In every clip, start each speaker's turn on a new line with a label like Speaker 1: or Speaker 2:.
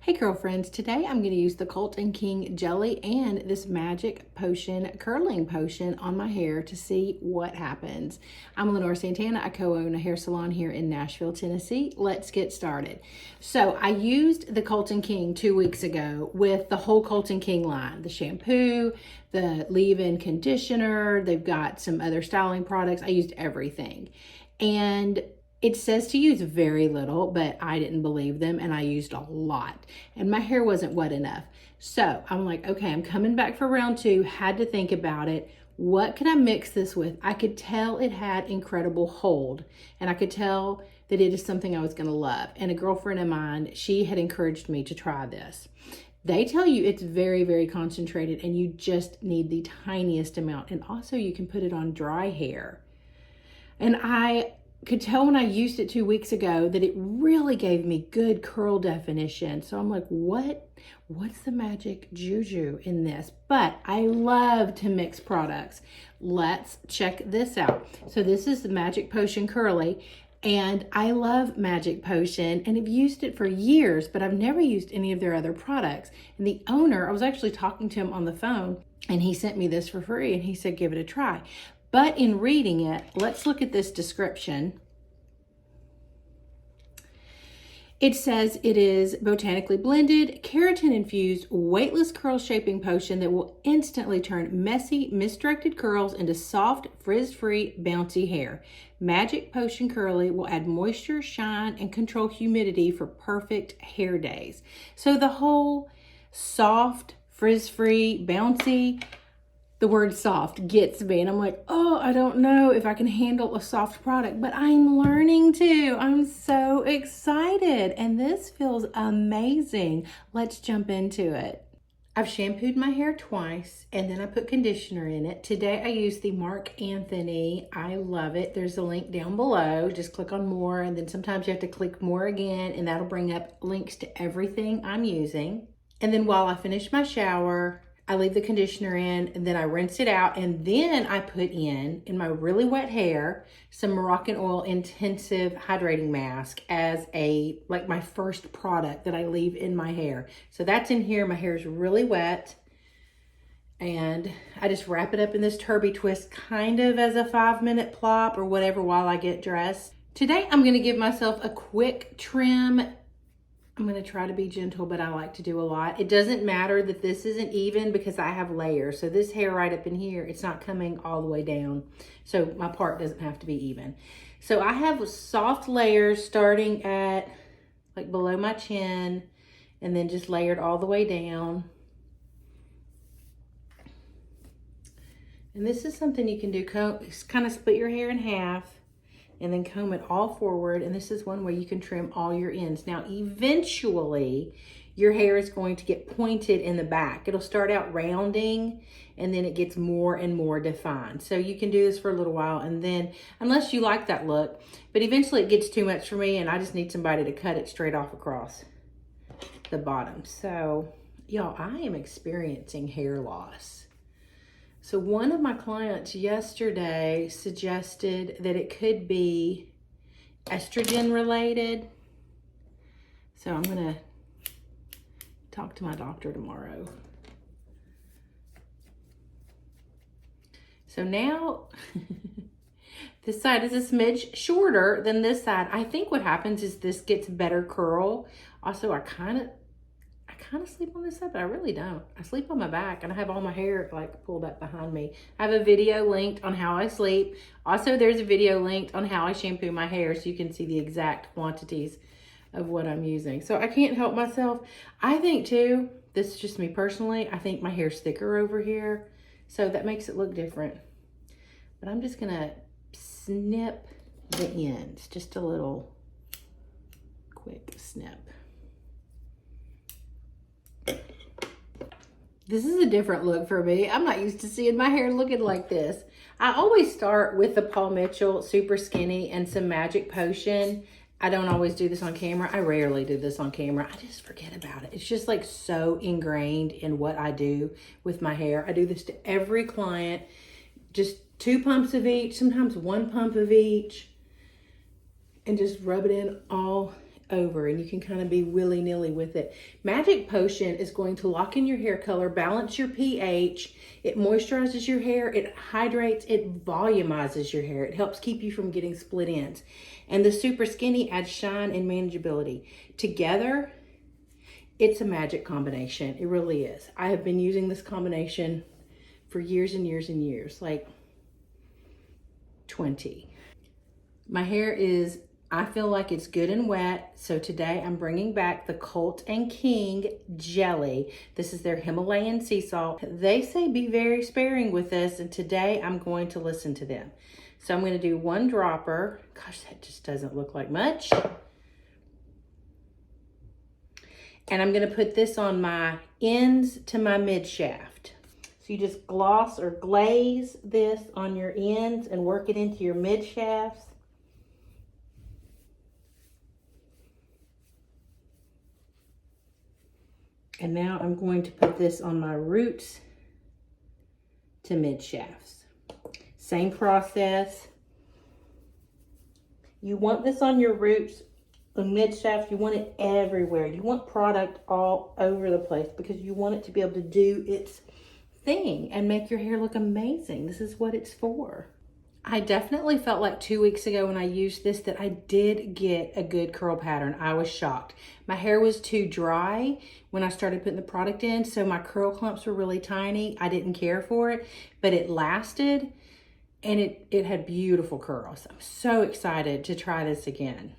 Speaker 1: Hey girlfriends, today I'm going to use the Cult and King Jelly and this Magic Potion Curling Potion on my hair to see what happens. I'm Lenora Santana. I co-own a hair salon here in Nashville, Tennessee. Let's get started. So I used the Cult and King 2 weeks ago with the whole Cult and King line. The shampoo, the leave-in conditioner, they've got some other styling products. I used everything. And it says to use very little, but I didn't believe them and I used a lot and my hair wasn't wet enough. So I'm like, okay, I'm coming back for round 2, had to think about it. What could I mix this with? I could tell it had incredible hold and I could tell that it is something I was gonna love. And a girlfriend of mine, she had encouraged me to try this. They tell you it's very, very concentrated and you just need the tiniest amount. And also you can put it on dry hair. And I could tell when I used it 2 weeks ago that it really gave me good curl definition. So I'm like, what's the magic juju in this? But I love to mix products. Let's check this out. So this is the Magic Potion Curly, and I love Magic Potion and have used it for years, but I've never used any of their other products. And the owner, I was actually talking to him on the phone and he sent me this for free and he said, give it a try. But in reading it, let's look at this description. It says it is botanically blended, keratin-infused, weightless curl shaping potion that will instantly turn messy, misdirected curls into soft, frizz-free, bouncy hair. Magic Potion Curly will add moisture, shine, and control humidity for perfect hair days. So the whole soft, frizz-free, bouncy, the word soft gets me and I'm like, oh, I don't know if I can handle a soft product, but I'm learning to. I'm so excited and this feels amazing. Let's jump into it. I've shampooed my hair twice and then I put conditioner in it. Today I used the Marc Anthony. I love it. There's a link down below. Just click on more and then sometimes you have to click more again and that'll bring up links to everything I'm using. And then while I finish my shower, I leave the conditioner in and then I rinse it out and then I put in my really wet hair, some Moroccan Oil Intensive Hydrating Mask as like my first product that I leave in my hair. So that's in here. My hair is really wet and I just wrap it up in this Turbie twist kind of as a 5-minute plop or whatever while I get dressed. Today I'm gonna give myself a quick trim. I'm going to try to be gentle, but I like to do a lot. It doesn't matter that this isn't even because I have layers. So this hair right up in here, it's not coming all the way down. So my part doesn't have to be even. So I have soft layers starting at like below my chin and then just layered all the way down. And this is something you can do, kind of split your hair in half and then comb it all forward. And this is one way you can trim all your ends. Now, eventually, your hair is going to get pointed in the back. It'll start out rounding, and then it gets more and more defined. So you can do this for a little while, and then, unless you like that look, but eventually it gets too much for me, and I just need somebody to cut it straight off across the bottom. So, y'all, I am experiencing hair loss. So one of my clients yesterday suggested that it could be estrogen related. So I'm gonna talk to my doctor tomorrow. So now this side is a smidge shorter than this side. I think what happens is this gets better curl. Also, I kind of sleep on this side, but I really don't. I sleep on my back and I have all my hair like pulled up behind me. I have a video linked on how I sleep. Also, there's a video linked on how I shampoo my hair so you can see the exact quantities of what I'm using. So I can't help myself. I think too, this is just me personally, I think my hair's thicker over here. So that makes it look different. But I'm just gonna snip the ends, just a little quick snip. This is a different look for me. I'm not used to seeing my hair looking like this. I always start with the Paul Mitchell Super Skinny and some Magic Potion. I don't always do this on camera. I rarely do this on camera. I just forget about it. It's just like so ingrained in what I do with my hair. I do this to every client. Just 2 pumps of each, sometimes 1 pump of each. And just rub it in all over, and you can kind of be willy-nilly with it. Magic Potion is going to lock in your hair color, balance your pH, it moisturizes your hair, it hydrates, it volumizes your hair. It helps keep you from getting split ends. And the Super Skinny adds shine and manageability. Together, it's a magic combination. It really is. I have been using this combination for years and years and years, like 20. My hair is, I feel like it's good and wet, so today I'm bringing back the Cult and King Jelly. This is their Himalayan sea salt. They say be very sparing with this, and today I'm going to listen to them. So I'm going to do 1 dropper. Gosh, that just doesn't look like much. And I'm going to put this on my ends to my mid shaft. So you just gloss or glaze this on your ends and work it into your mid shafts. And now I'm going to put this on my roots to mid shafts. Same process. You want this on your roots and mid shafts. You want it everywhere. You want product all over the place because you want it to be able to do its thing and make your hair look amazing. This is what it's for. I definitely felt like 2 weeks ago when I used this that I did get a good curl pattern. I was shocked. My hair was too dry when I started putting the product in, so my curl clumps were really tiny. I didn't care for it, but it lasted and it had beautiful curls. I'm so excited to try this again.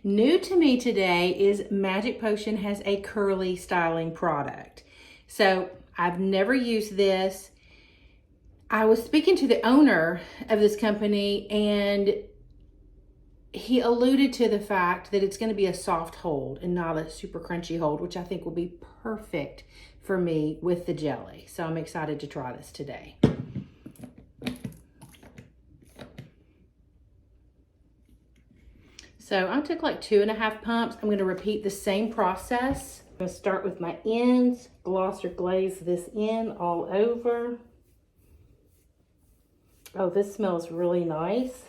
Speaker 1: New to me today is Magic Potion has a curly styling product. So I've never used this. I was speaking to the owner of this company and he alluded to the fact that it's going to be a soft hold and not a super crunchy hold, which I think will be perfect for me with the jelly. So I'm excited to try this today. So I took like 2.5 pumps. I'm going to repeat the same process. I'm going to start with my ends, gloss or glaze this in all over. Oh, this smells really nice.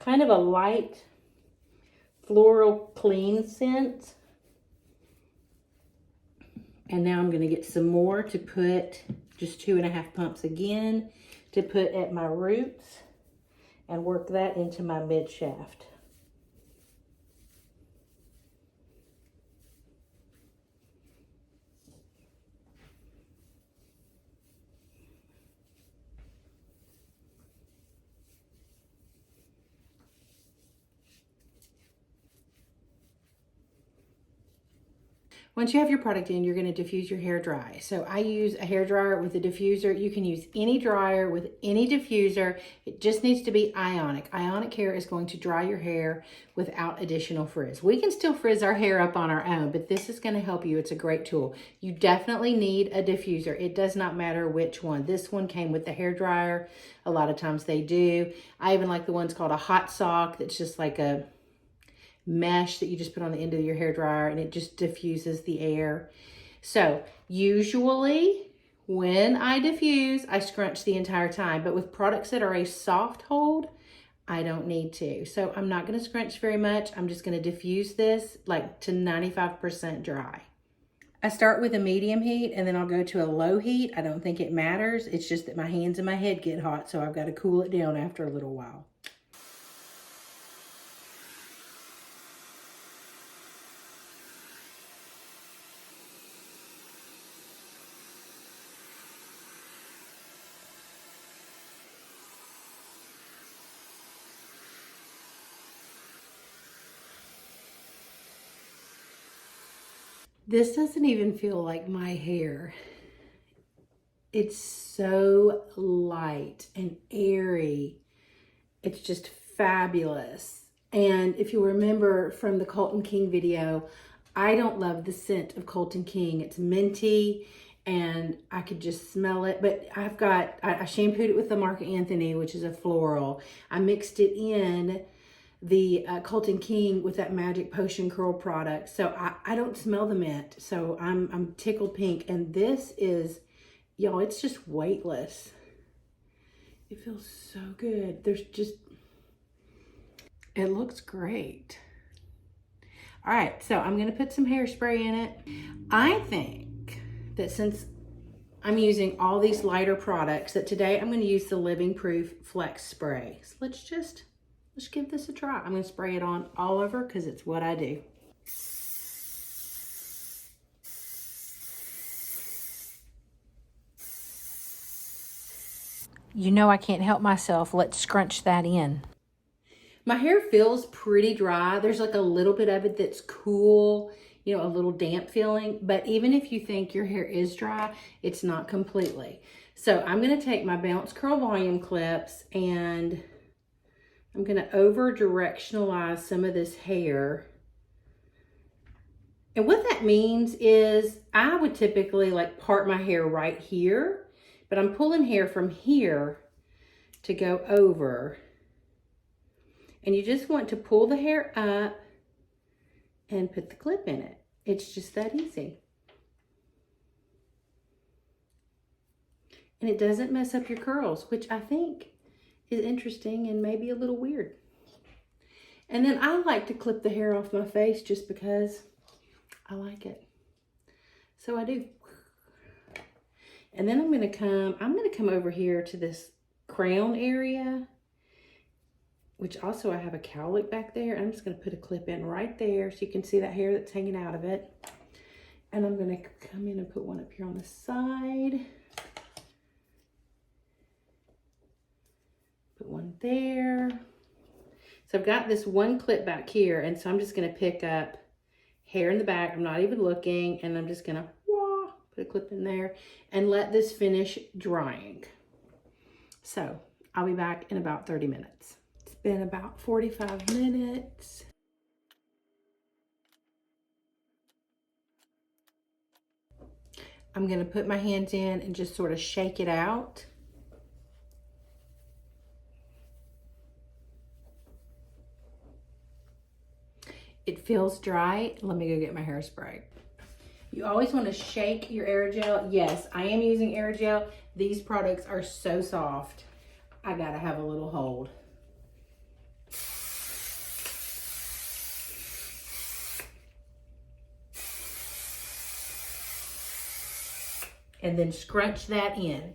Speaker 1: Kind of a light floral clean scent. And now I'm going to get some more to put, just 2.5 pumps again, to put at my roots and work that into my mid shaft. Once you have your product in, you're going to diffuse your hair dry. So I use a hair dryer with a diffuser. You can use any dryer with any diffuser. It just needs to be ionic. Ionic hair is going to dry your hair without additional frizz. We can still frizz our hair up on our own, but this is going to help you. It's a great tool. You definitely need a diffuser. It does not matter which one. This one came with the hair dryer. A lot of times they do. I even like the ones called a hot sock that's just like a mesh that you just put on the end of your hair dryer and it just diffuses the air. So usually when I diffuse, I scrunch the entire time, but with products that are a soft hold, I don't need to. So I'm not going to scrunch very much. I'm just going to diffuse this like to 95% dry. I start with a medium heat and then I'll go to a low heat. I don't think it matters. It's just that my hands and my head get hot, so I've got to cool it down after a little while. This doesn't even feel like my hair. It's so light and airy. It's just fabulous. And if you remember from the Colton King video, I don't love the scent of Colton King. It's minty and I could just smell it. But I shampooed it with the Marc Anthony, which is a floral. I mixed it in the Colton King with that Magic Potion curl product. So I don't smell the mint. So I'm tickled pink. And this is, y'all, it's just weightless. It feels so good. It looks great. All right, so I'm gonna put some hairspray in it. I think that since I'm using all these lighter products, that today I'm gonna use the Living Proof Flex Spray. So let's give this a try. I'm gonna spray it on all over because it's what I do.
Speaker 2: You know I can't help myself. Let's scrunch that in.
Speaker 1: My hair feels pretty dry. There's like a little bit of it that's cool, you know, a little damp feeling. But even if you think your hair is dry, it's not completely. So I'm going to take my Bounce Curl Volume clips and I'm going to over directionalize some of this hair. And what that means is I would typically like part my hair right here, but I'm pulling hair from here to go over. And you just want to pull the hair up and put the clip in it. It's just that easy. And it doesn't mess up your curls, which I think is interesting and maybe a little weird. And then I like to clip the hair off my face just because I like it. So I do. And then I'm gonna come over here to this crown area, which also I have a cowlick back there. I'm just gonna put a clip in right there so you can see that hair that's hanging out of it. And I'm gonna come in and put one up here on the side. Put one there. So I've got this one clip back here, and so I'm just gonna pick up hair in the back. I'm not even looking, and I'm just gonna put a clip in there and let this finish drying. So I'll be back in about 30 minutes. It's been about 45 minutes. I'm gonna put my hands in and just sort of shake it out. It feels dry. Let me go get my hairspray. You always want to shake your aerogel. Yes, I am using aerogel. These products are so soft. I gotta have a little hold. And then scrunch that in.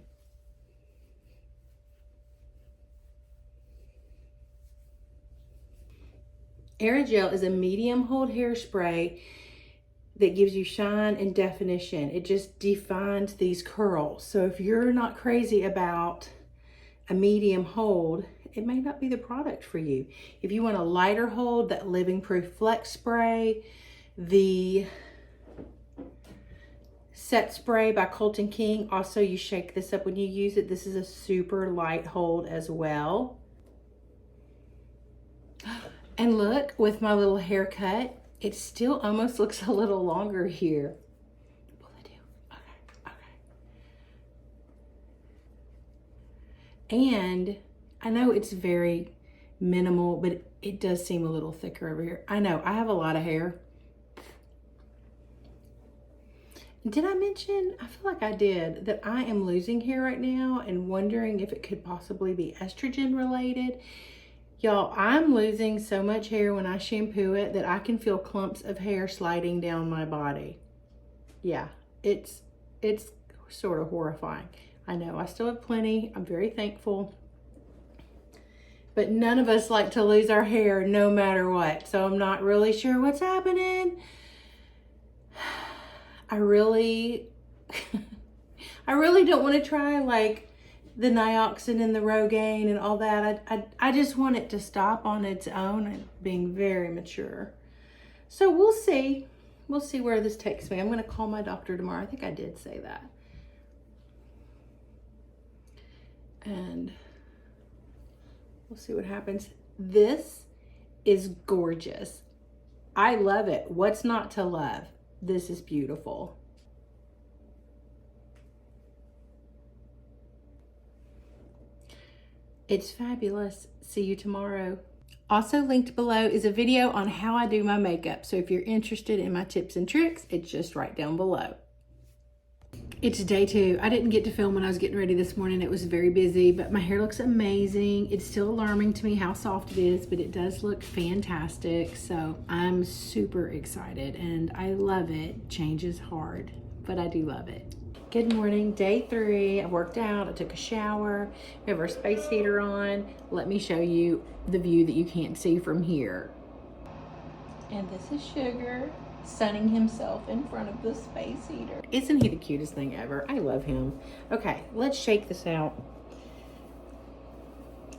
Speaker 1: Aerogel is a medium hold hairspray that gives you shine and definition. It just defines these curls. So if you're not crazy about a medium hold, it may not be the product for you. If you want a lighter hold, that Living Proof Flex Spray, the SETSPRAY by Colton King. Also, you shake this up when you use it. This is a super light hold as well. And look, with my little haircut, it still almost looks a little longer here. Will I do? Okay. And I know it's very minimal, but it does seem a little thicker over here. I know, I have a lot of hair. Did I mention, I feel like I did, that I am losing hair right now and wondering if it could possibly be estrogen related. Y'all, I'm losing so much hair when I shampoo it that I can feel clumps of hair sliding down my body. Yeah, it's sort of horrifying. I know, I still have plenty. I'm very thankful. But none of us like to lose our hair no matter what. So I'm not really sure what's happening. I really don't want to try like the Nioxin and the Rogaine and all that. I just want it to stop on its own and being very mature. So we'll see. We'll see where this takes me. I'm going to call my doctor tomorrow. I think I did say that. And we'll see what happens. This is gorgeous. I love it. What's not to love? This is beautiful. It's fabulous. See you tomorrow. Also linked below is a video on how I do my makeup. So if you're interested in my tips and tricks, it's just right down below. It's day 2. I didn't get to film when I was getting ready this morning. It was very busy, but my hair looks amazing. It's still alarming to me how soft it is, but it does look fantastic. So I'm super excited and I love it. Change is hard, but I do love it. Good morning, day 3. I worked out, I took a shower. We have our space heater on. Let me show you the view that you can't see from here. And this is Sugar sunning himself in front of the space heater. Isn't he the cutest thing ever? I love him. Okay, let's shake this out.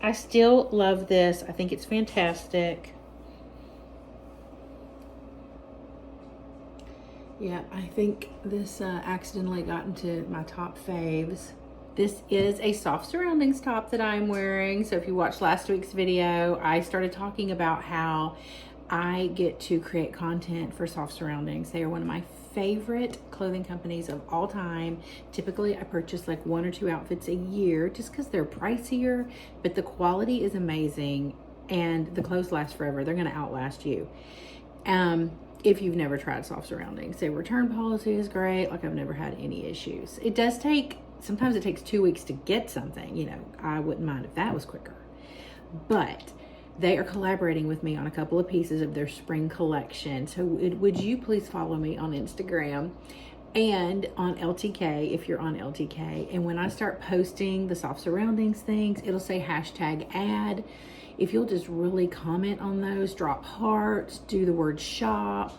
Speaker 1: I still love this. I think it's fantastic. Yeah, I think this accidentally got into my top faves. This is a soft surroundings top that I'm wearing. So if you watched last week's video, I started talking about how I get to create content for Soft Surroundings. They are one of my favorite clothing companies of all time. Typically, I purchase like 1 or 2 outfits a year just because they're pricier, but the quality is amazing and the clothes last forever. They're going to outlast you. If you've never tried Soft Surroundings, their return policy is great. Like, I've never had any issues. It does take, sometimes it takes 2 weeks to get something. You know, I wouldn't mind if that was quicker. But they are collaborating with me on a couple of pieces of their spring collection. So would you please follow me on Instagram and on LTK if you're on LTK. And when I start posting the Soft Surroundings things, it'll say #ad. If you'll just really comment on those, drop hearts, do the word shop,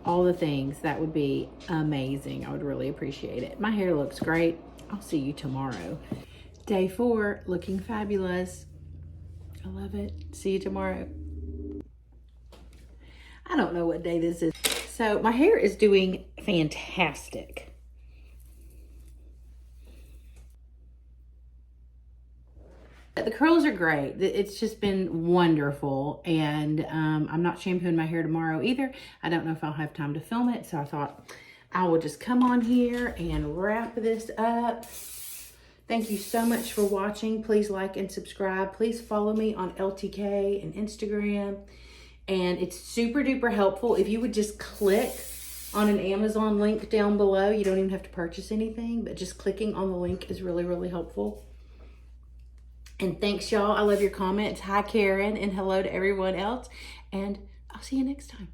Speaker 1: all the things, that would be amazing. I would really appreciate it. My hair looks great. I'll see you tomorrow. Day 4, looking fabulous. I love it. See you tomorrow. I don't know what day this is. So my hair is doing fantastic. The curls are great. It's just been wonderful. And I'm not shampooing my hair tomorrow either. I don't know if I'll have time to film it. So I thought I will just come on here and wrap this up. Thank you so much for watching. Please like and subscribe. Please follow me on LTK and Instagram. And it's super duper helpful. If you would just click on an Amazon link down below, you don't even have to purchase anything, but just clicking on the link is really, really helpful. And thanks, y'all. I love your comments. Hi, Karen, and hello to everyone else. And I'll see you next time.